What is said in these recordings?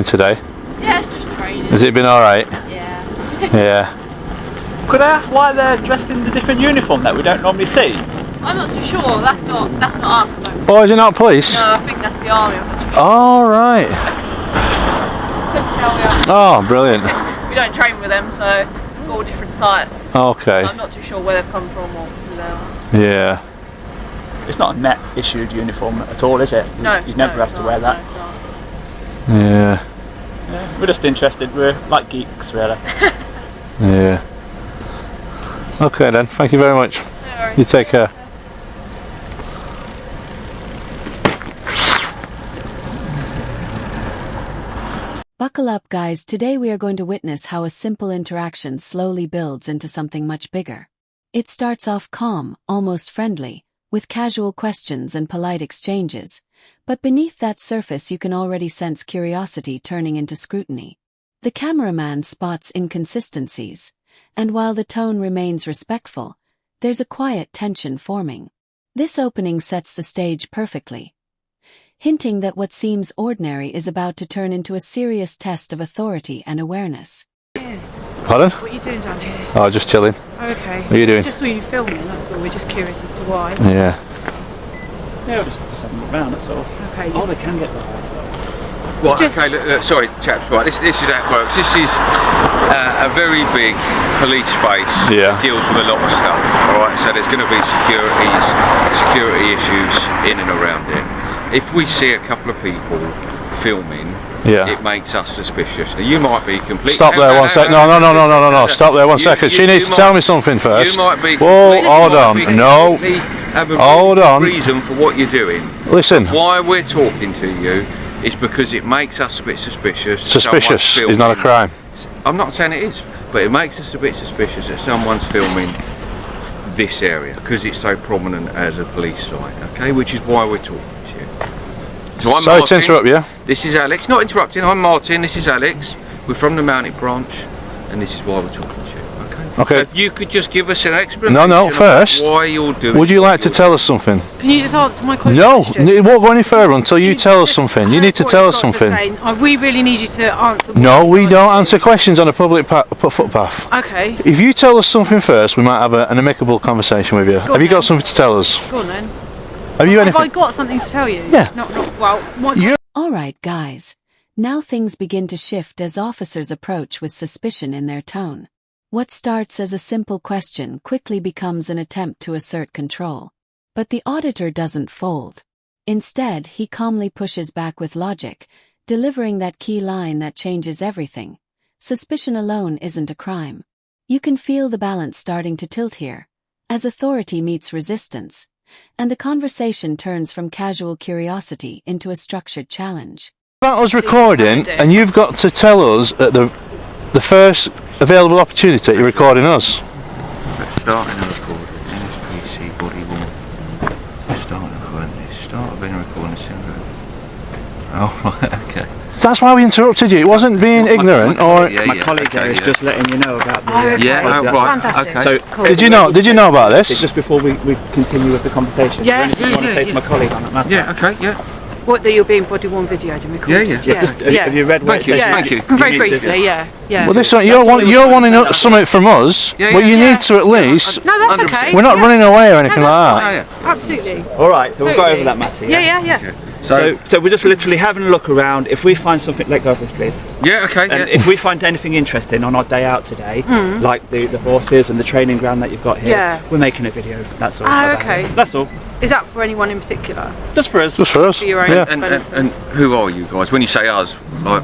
today? Yeah, it's just training. Has it been alright? Yeah. Yeah. Could I ask why they're dressed in the different uniform that we don't normally see? I'm not too sure. That's not us though. Oh, is it not police? No, I think that's the army. I'm not too sure. Oh, right. Oh, brilliant. We don't train with them, so all different sites. Okay. So I'm not too sure where they've come from or who they are. Yeah. It's not a net issued uniform at all, is it? No. You'd never have to wear that. No, Yeah. Yeah, we're just interested. We're like geeks, really. Yeah. Okay then. Thank you very much. no worries. You take care. Buckle up, guys. Today we are going to witness how a simple interaction slowly builds into something much bigger. It starts off calm, almost friendly, with casual questions and polite exchanges, but beneath that surface you can already sense curiosity turning into scrutiny. The cameraman spots inconsistencies, and while the tone remains respectful, there's a quiet tension forming. This opening sets the stage perfectly, hinting that what seems ordinary is about to turn into a serious test of authority and awareness. Pardon? What are you doing down here? Oh, just chilling. Okay. What are you doing? Just saw you filming, that's all. We're just curious as to why. Yeah. Yeah, we're just having a look round, that's all. Okay. Oh, they can get behind. Right, okay, look, sorry chaps, right, this is how it works. This is a very big police space that deals with a lot of stuff, alright, so there's going to be security issues in and around it. If we see a couple of people filming, it makes us suspicious. Now you might be completely... Stop there 1 second. No. Stop there 1 second. She needs to tell me something first. You might be... Whoa, hold on. No. Hold on. Reason for what you're doing. Listen. Why we're talking to you is because it makes us a bit suspicious. Suspicious is not a crime. I'm not saying it is, but it makes us a bit suspicious that someone's filming this area because it's so prominent as a police site, okay? Which is why we're talking to you. So I'm Sorry Martin. to interrupt you. This is Alex. Not interrupting, I'm Martin, this is Alex. We're from the Mountain Branch and this is why we're talking to you, okay? Okay. So if you could just give us an explanation No, first, why you're doing would you like to tell us something? Can you just answer my question? No, it won't go any further until you tell us something. You need to tell us something. We really need you to answer. No, we don't answer questions on a public footpath. Okay. If you tell us something first, we might have an amicable conversation with you. Have you got something to tell us? Go on then. Have you anything? Have I got something to tell you? Yeah. Alright, guys. Now things begin to shift as officers approach with suspicion in their tone. What starts as a simple question quickly becomes an attempt to assert control. But the auditor doesn't fold. Instead, he calmly pushes back with logic, delivering that key line that changes everything. Suspicion alone isn't a crime. You can feel the balance starting to tilt here, as authority meets resistance, and the conversation turns from casual curiosity into a structured challenge. About us recording, and you've got to tell us at the first available opportunity you're recording us. Let's start in a recording. NSPC body 1. Start recording this. Start being recording syndrome. Oh, right, okay. That's why we interrupted you. It wasn't being ignorant, My colleague there is just letting you know about the... right, fantastic. okay. So, Cool. Did you know about this? just before we continue with the conversation, Yeah. is there anything you want to say to my colleague on that matter? Yeah, okay, yeah. What, that you're being body one videoed and recorded? Yeah. Just, have you read what Thank you, it says? thank you. Very need to- briefly, yeah. Well, this one, you're wanting something from us, but you need to at least. No, that's okay. We're not running away or anything No, like that's that. fine. Absolutely. Alright, so we'll go Totally. over that matter. Yeah. So we're just literally having a look around. If we find something, let go of this please. Yeah, okay, And if we find anything interesting on our day out today, like the horses and the training ground that you've got here, we're making a video, that's all. Okay. That's all. Is that for anyone in particular? Just for us. Just for us. For your own Yeah. benefit? And who are you guys? When you say us, like,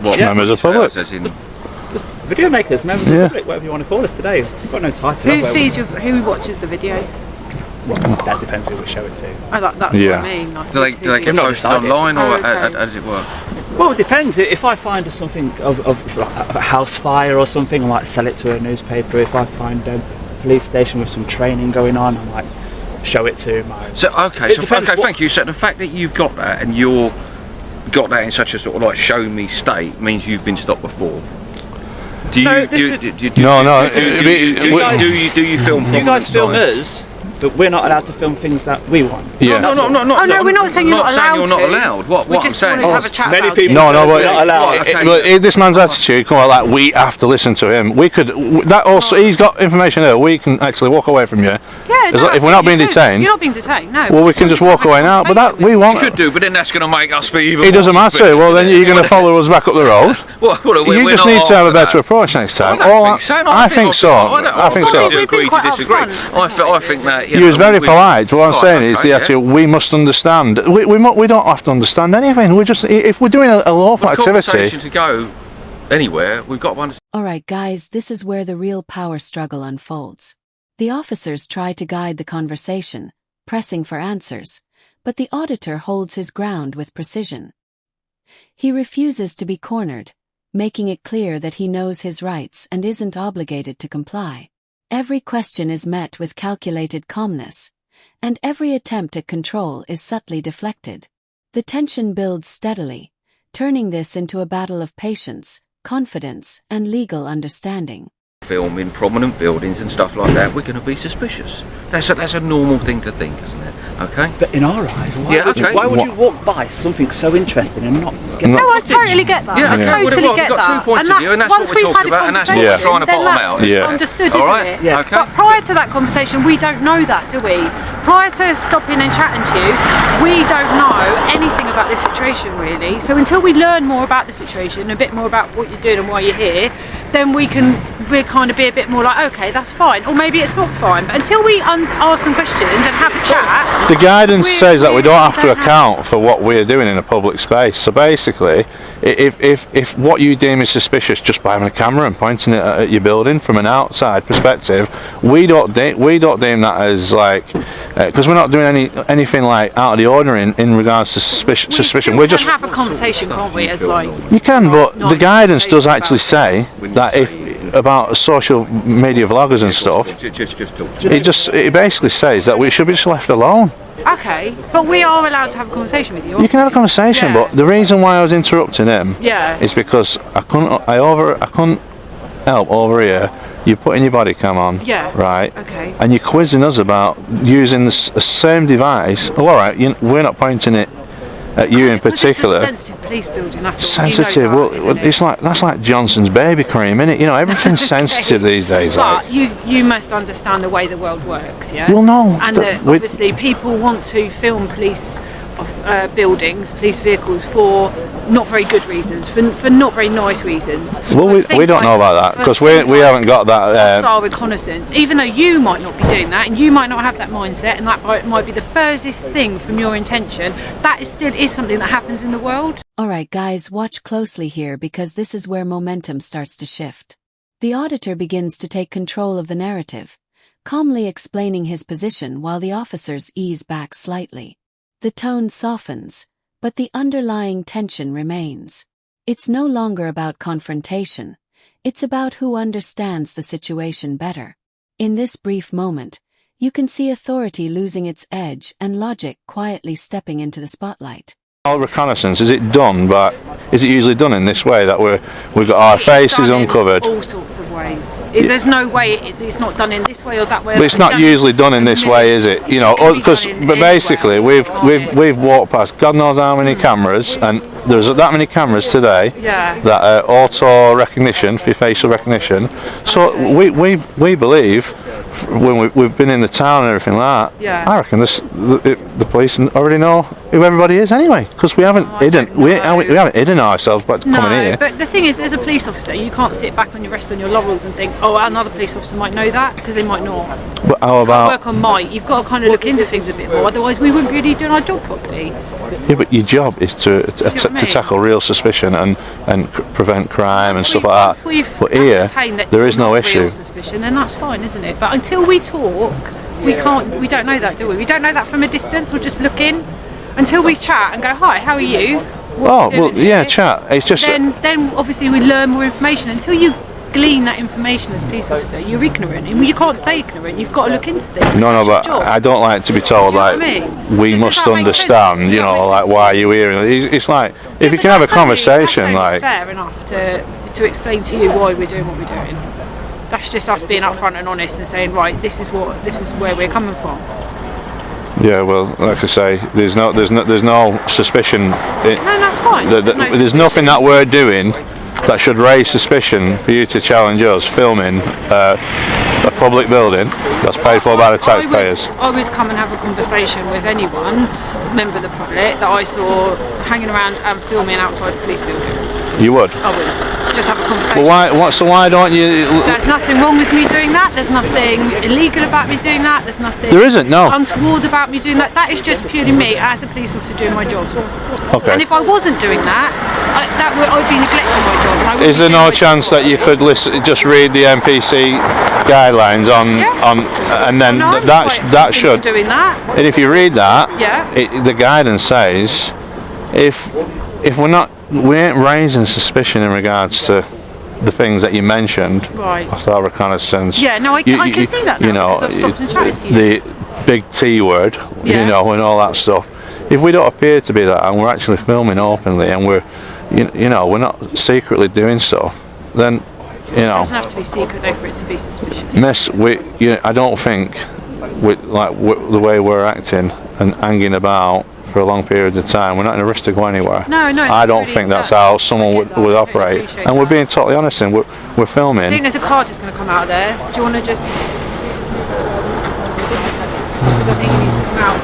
what Members of the public. us, as in, Just video makers, members of the public, whatever you want to call us today. We've got no title. Who watches the video? Well, that depends who we show it to. Oh, that's what I mean. Like, do they get not posted decided. online, or Oh, okay. how does it work? Well, it depends. If I find something of like a house fire or something, I might sell it to a newspaper. If I find a police station with some training going on, I might show it to my... Thank you. So the fact that you've got that and you're got that in such a sort of like show me state means you've been stopped before. Do you film? You guys film us. but we're not allowed to film things that we want. Yeah. No, Oh no, we're not saying you're not allowed you're not allowed. What we I'm just saying wanted to have is, a chat Many about people it. No, we're not allowed. Right, okay. This man's attitude come out like we have to listen to him. We could. That also, he's got information there. We can actually walk away from you. Yeah, no, If we're not being absolutely. detained. You're not being detained. No. Well, we can just walk away now. But that we you want. could do, but then that's going to make us be even. It doesn't more matter. suspicious. Well, then you're going to follow us back up the road. You just need to have a better approach next time. I think so. I think so. We've been quite upfront, I think that. You was very polite. What I'm saying is the attitude. We must understand. We don't have to understand anything. We just if we're doing a lawful activity. Conversation to go anywhere, we've got one. Alright guys, this is where the real power struggle unfolds. The officers try to guide the conversation, pressing for answers, but the auditor holds his ground with precision. He refuses to be cornered, making it clear that he knows his rights and isn't obligated to comply. Every question is met with calculated calmness, and every attempt at control is subtly deflected. The tension builds steadily, turning this into a battle of patience, confidence, and legal understanding. Film in prominent buildings and stuff like that, we're going to be suspicious. That's a normal thing to think, isn't it? Okay. But in our eyes, why would you walk by something so interesting and not get? No, I totally get that. Yeah, I okay. totally get We've got 2 points of view, and that's what we're talking about, and that's what we're trying to bottom out. That's understood, All isn't right? it? Yeah. Okay. But prior to that conversation, we don't know that, do we? Prior to stopping and chatting to you, we don't know anything about this situation really. So until we learn more about the situation, a bit more about what you're doing and why you're here, then we're kind of be a bit more like, okay, that's fine, or maybe it's not fine. But until we ask some questions and have a chat, the guidance says that we don't have to account for what we're doing in a public space. So basically, if what you deem is suspicious just by having a camera and pointing it at your building from an outside perspective, we don't deem that as like, because we're not doing anything like out of the ordinary in regards to suspicion. We're just have a conversation, can't we? As like you can, but the guidance does actually say that if about social media vloggers and stuff, it basically says that we should be just left alone. Okay, but we are allowed to have a conversation with you. You can have a conversation, Yeah. but the reason why I was interrupting him is because I couldn't help over here. You're putting your body cam on, right? Okay. And you're quizzing us about using the same device. Oh, all right, we're not pointing it at you in particular. It's a sensitive police building. That's all. Sensitive. You know that, Well, isn't it? it's like that's like Johnson's baby cream, isn't it? You know, everything's sensitive these days. But Like. you must understand the way the world works, yeah? Well, no. And that obviously people want to film police buildings, police vehicles for not very good reasons, for not very nice reasons. Well, we don't know about that because we haven't got that. Hostile reconnaissance. Even though you might not be doing that, and you might not have that mindset, and that might be the furthest thing from your intention, that still is something that happens in the world. Alright guys, watch closely here because this is where momentum starts to shift. The auditor begins to take control of the narrative, calmly explaining his position while the officers ease back slightly. The tone softens, but the underlying tension remains. It's no longer about confrontation, it's about who understands the situation better. In this brief moment, you can see authority losing its edge and logic quietly stepping into the spotlight. All reconnaissance, is it usually done in this way that we've got our faces uncovered? All sorts of ways. There's no way it's not done in this way or that way. But it's not usually done in this way, is it? You know, because basically we've walked past God knows how many cameras, and there's that many cameras today that are auto recognition for facial recognition. So we believe when we've been in the town and everything like that, I reckon the police already know who everybody is anyway, because we haven't haven't hidden ourselves by coming here. But the thing is, as a police officer, you can't sit back on your rest on your laurels and think, oh, another police officer might know that, because they might not. But how about work on might? You've got to kind of look into things a bit more, otherwise we wouldn't really doing our job properly. Yeah, but your job is to tackle real suspicion and prevent crime and stuff like that. But here, there is no issue. Real suspicion, then that's fine, isn't it? But until we talk, we don't know that, do we? We don't know that from a distance. We're just looking until we chat and go, hi, how are you? Chat. It's just then obviously we learn more information. Until you glean that information as a police officer, you're ignorant, and you can't stay ignorant. You've got to look into things. No, but I don't like to be told like we must understand. You know, like why are you here? It's like if you can have a conversation, like fair enough to explain to you why we're doing what we're doing. That's just us being upfront and honest and saying, right, this is where we're coming from. Yeah, well, like I say, there's no suspicion. No, that's fine. There's nothing that we're doing that should raise suspicion for you to challenge us filming a public building that's paid for by the taxpayers. I would come and have a conversation with anyone, member of the public, that I saw hanging around and filming outside the police building. You would? I would. Just have a conversation. Well, so why don't you... There's nothing wrong with me doing that. There's nothing illegal about me doing that. There's nothing... There isn't, no. ...untoward about me doing that. That is just purely me as a police officer doing my job. Okay. And if I wasn't doing that, I'd be neglecting my job. And I is there no chance that you could just read the NPC guidelines on, and then that should... doing that. And if you read that, yeah. The guidance says, if we ain't raising suspicion in regards to the things that you mentioned, right? Our reconnaissance. Yeah, no, I can see that now. You know, because I've stopped and chatted to you. The big T word, you know, and all that stuff. If we don't appear to be that, and we're actually filming openly, and we're, you know, we're not secretly doing stuff, then, you know. It doesn't have to be secret though for it to be suspicious. Miss, I don't think, the way we're acting and hanging about for a long period of time, we're not in a risk to go anywhere. No. I don't think that's how someone would operate. And we're being totally honest, and we're filming. I think there's a car just going to come out of there. Do you want to just... I think you need to come out.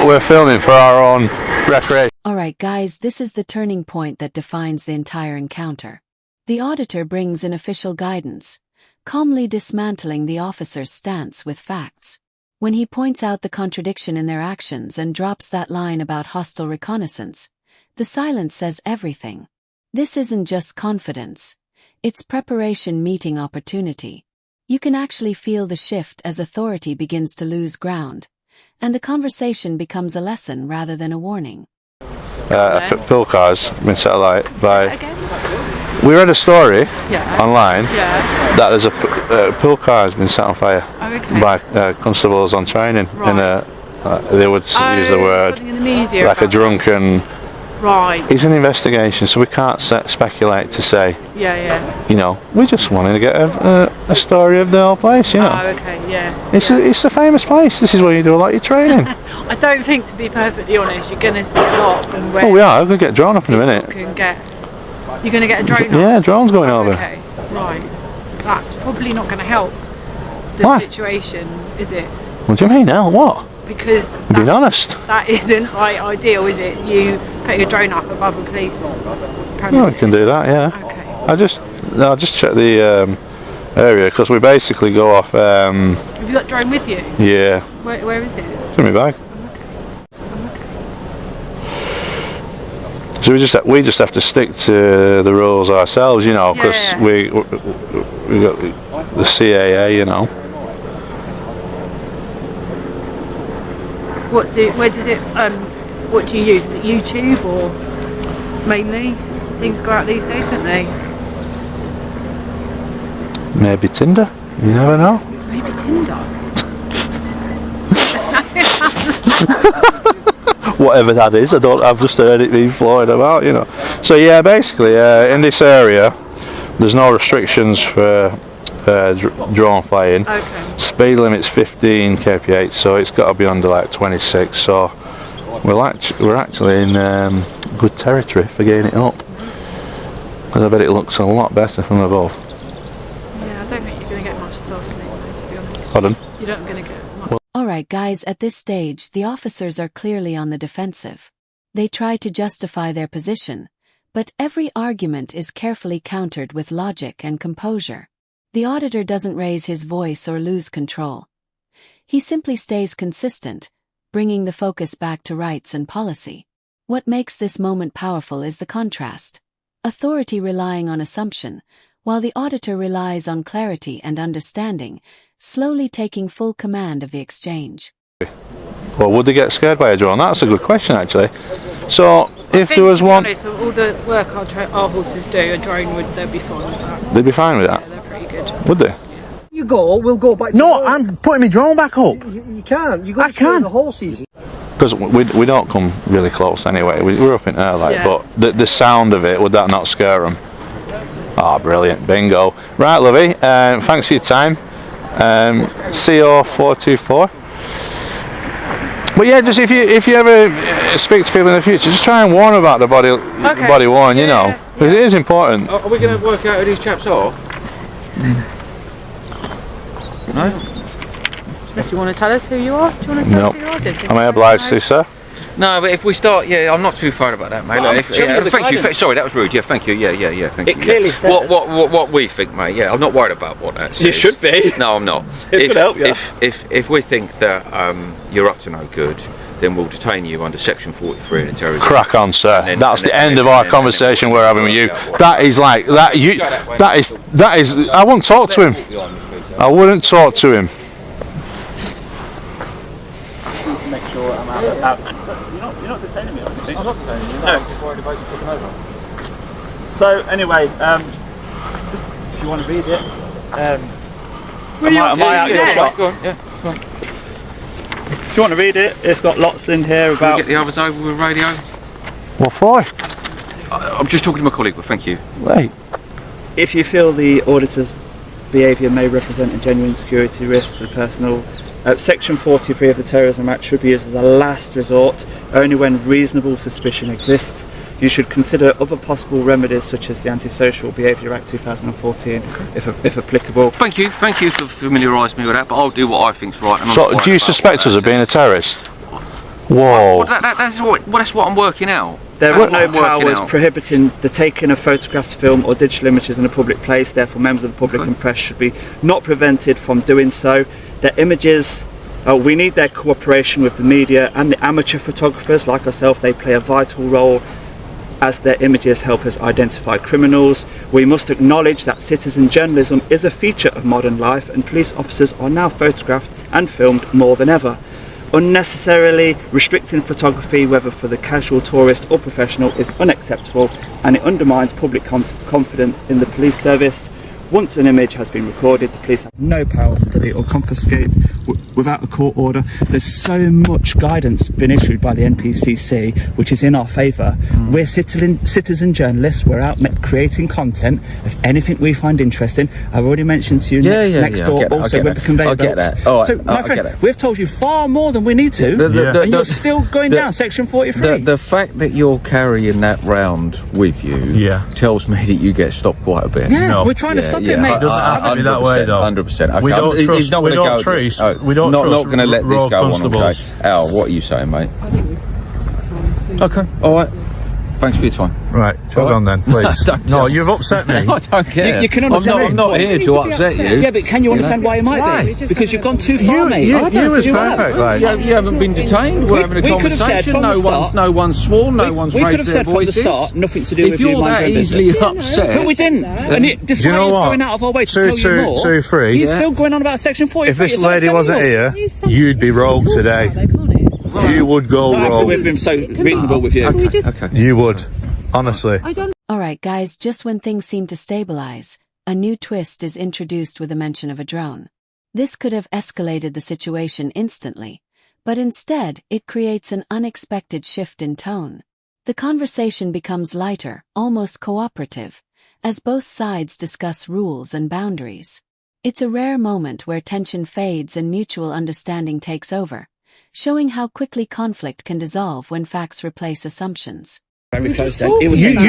We're filming for our own recreation. Alright guys, this is the turning point that defines the entire encounter. The auditor brings in official guidance, calmly dismantling the officer's stance with facts. When he points out the contradiction in their actions and drops that line about hostile reconnaissance, the silence says everything. This isn't just confidence. It's preparation meeting opportunity. You can actually feel the shift as authority begins to lose ground, and the conversation becomes a lesson rather than a warning. A pill car's been set alight by... We read a story online that there's a pill car has been set on fire by constables on training. Right. They would use the word like a drunken... Right. It's an investigation, so we can't speculate to say. Yeah. You know, we just wanted to get a story of the whole place. You know. Oh, okay. Yeah. It's a famous place. This is where you do a lot of your training. I don't think, to be perfectly honest, you're going to see a lot from where. Oh, we are. We're going to get a drone up in a minute. You're going to get a drone up? Yeah, drone's going over. Okay. Right. That's probably not going to help the situation, is it? What do you mean now? What? Because being honest, that isn't ideal, is it? You putting a drone up above a police premises. Well, we can do that, yeah. Okay. I'll just check the area, because we basically go off. Have you got drone with you? Yeah. Where is it? It's in my bag. So we just have to stick to the rules ourselves, you know, because we got the CAA, you know. What do you use? Is it YouTube or mainly? Things go out these days, don't they? Maybe Tinder. You never know. Maybe Tinder. Whatever that is, I've just heard it being floated about, you know. So yeah, basically, in this area, there's no restrictions for drone flying. Okay. Speed limit's 15 kph, so it's got to be under like 26. So we're actually in good territory for getting it up. Because I bet it looks a lot better from above. Yeah, I don't think you're going to get much this afternoon, to be honest. Pardon? You're not going to get much. Alright guys, at this stage, the officers are clearly on the defensive. They try to justify their position, but every argument is carefully countered with logic and composure. The auditor doesn't raise his voice or lose control. He simply stays consistent, bringing the focus back to rights and policy. What makes this moment powerful is the contrast. Authority relying on assumption, while the auditor relies on clarity and understanding, slowly taking full command of the exchange. Well, would they get scared by a drone? That's a good question, actually. So, if there was one... Honest, all the work our horses do, a drone they'd be fine with that. They'd be fine with that? Yeah, they're pretty good. Would they? You go, we'll go back to No, I'm putting my drone back up. You can't. You go I can. the horses. Because we don't come really close anyway. We're up in air, like, but the sound of it, would that not scare them? Ah, brilliant. Bingo. Right, Lovey, thanks for your time. CO424. But yeah, just if you ever speak to people in the future, just try and warn about the body worn, you know, because it is important. Are we going to work out who these chaps are? No? Unless you want to tell us who you are? Do you want to tell us who you are? Am I obliged to, sir? No, but if we start, I'm not too far about that, mate. Well, Look, thank you. Sorry, that was rude. Yeah, thank you. Yeah, thank you. It clearly says what we think, mate. Yeah, I'm not worried about what that says. You should be. No, I'm not. It's going to help you. If we think that you're up to no good, then we'll detain you under Section 43 of the terrorism. Crack on, sir. That's the end of our conversation we're having with you. That is like that. That is. I wouldn't talk to him. I wouldn't talk to him. Make sure I'm out. You're not detaining me or anything. I'm not detaining you. No. I'm just worried about you taking over. So anyway, just if you want to read it, am I out your shot? Go on. Yeah. Go on. If you want to read it, it's got lots in here about. Can we get the others over with radio? What for? I'm just talking to my colleague, but thank you. Wait. If you feel the auditor's behaviour may represent a genuine security risk to the personal. Section 43 of the Terrorism Act should be used as a last resort, only when reasonable suspicion exists. You should consider other possible remedies such as the Antisocial Behaviour Act 2014, if applicable. Thank you for familiarising me with that, but I'll do what I think's right. And So, do you suspect us of being a terrorist? Whoa. Well, that's what I'm working out. There are no powers prohibiting the taking of photographs, film or digital images in a public place, therefore members of the public and press should be not prevented from doing so. Their images, we need their cooperation with the media and the amateur photographers like ourselves. They play a vital role as their images help us identify criminals. We must acknowledge that citizen journalism is a feature of modern life and police officers are now photographed and filmed more than ever. Unnecessarily restricting photography, whether for the casual tourist or professional, is unacceptable and it undermines public confidence in the police service. Once an image has been recorded, the police have no power to delete or confiscate without a court order. There's so much guidance been issued by the NPCC which is in our favour. We're citizen journalists, we're out creating content of anything we find interesting. I've already mentioned to you next door also with the conveyor belts. I get that. All right, so my friend, we've told you far more than we need to and you're still going down Section 43. The fact that you're carrying that round with you tells me that you get stopped quite a bit. Yeah, we're trying to stop it, mate. It doesn't have to be that way, though. 100%. Okay. We don't trust. Not We don't go trust. we don't not trust going to let this road go constables. on. Okay. Al, what are you saying, mate? Okay. All right. Thanks for your time. Right, jog on then, please. No, you've upset me. I don't care. You can understand. I'm not here to upset you. Yeah, but can you understand why you might be? Because you've gone too far, mate. You was perfect, right? You haven't been detained. We're having a conversation. No one's sworn. No one's we could raised have their said from the voices. start, nothing to do If with you you're mind that your own easily business. upset, But we didn't. And despite Do you know us what? going out of our way to tell you more, 223. you're still going on about Section 43. If this lady wasn't here, you'd be rogue today. You would go rogue. We've been so reasonable with you. Okay. You would, honestly. Alright guys, just when things seem to stabilize, a new twist is introduced with a mention of a drone. This could have escalated the situation instantly, but instead it creates an unexpected shift in tone. The conversation becomes lighter, almost cooperative, as both sides discuss rules and boundaries. It's a rare moment where tension fades and mutual understanding takes over, showing how quickly conflict can dissolve when facts replace assumptions. You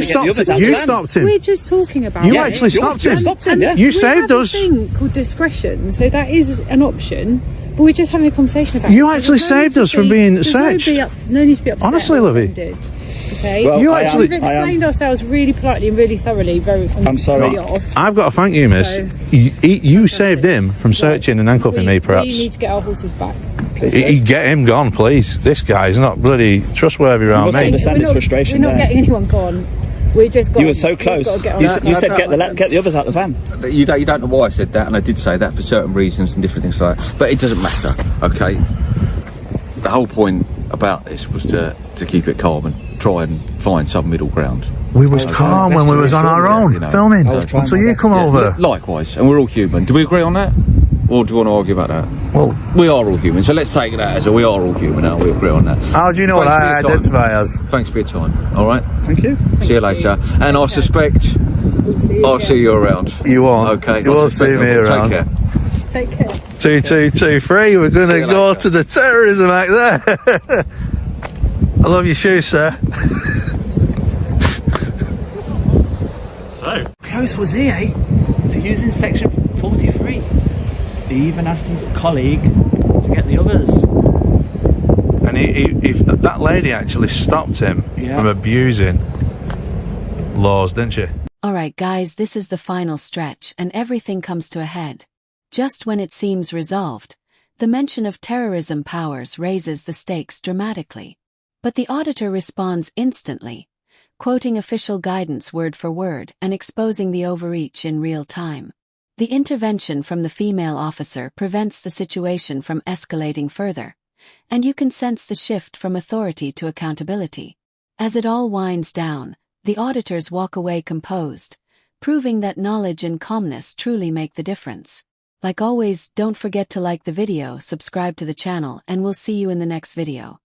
stopped him. We're just talking about You actually stopped him. You saved us. We have a thing called discretion, so that is an option. But we're just having a conversation about it. You actually saved us from being searched. No need to be upset. Honestly, Livy. Okay. Well, we've explained ourselves really politely and really thoroughly. I'm sorry. I've got to thank you, miss. You saved him from searching and handcuffing me, perhaps. We need to get our horses back. Get him gone, please. This guy's not bloody trustworthy around me. Understand his frustration. We're not getting anyone gone. We just got. You were so close. You said get the others out the van. You don't know why I said that, and I did say that for certain reasons and different things like that. But it doesn't matter. Okay. The whole point about this was to keep it calm and try and find some middle ground. We was calm when we was on our own, filming, until you come over. Likewise, and we're all human. Do we agree on that? Or do you want to argue about that? Well, we are all human, so let's take that as we are all human now. We agree on that. How do you know what I identify as? Thanks for your time. All right. Thank you. See you later. And I suspect I'll see you around. You won't. Okay. You will see me around. Take care. Take care. 2223, we're going to go to the terrorism act there. I love your shoes, sir. So, close was he, eh? To using section 43. He even asked his colleague to get the others. And that lady actually stopped him from abusing laws, didn't she? Alright guys, this is the final stretch and everything comes to a head. Just when it seems resolved, the mention of terrorism powers raises the stakes dramatically. But the auditor responds instantly, quoting official guidance word for word and exposing the overreach in real time. The intervention from the female officer prevents the situation from escalating further, and you can sense the shift from authority to accountability. As it all winds down, the auditors walk away composed, proving that knowledge and calmness truly make the difference. Like always, don't forget to like the video, subscribe to the channel, and we'll see you in the next video.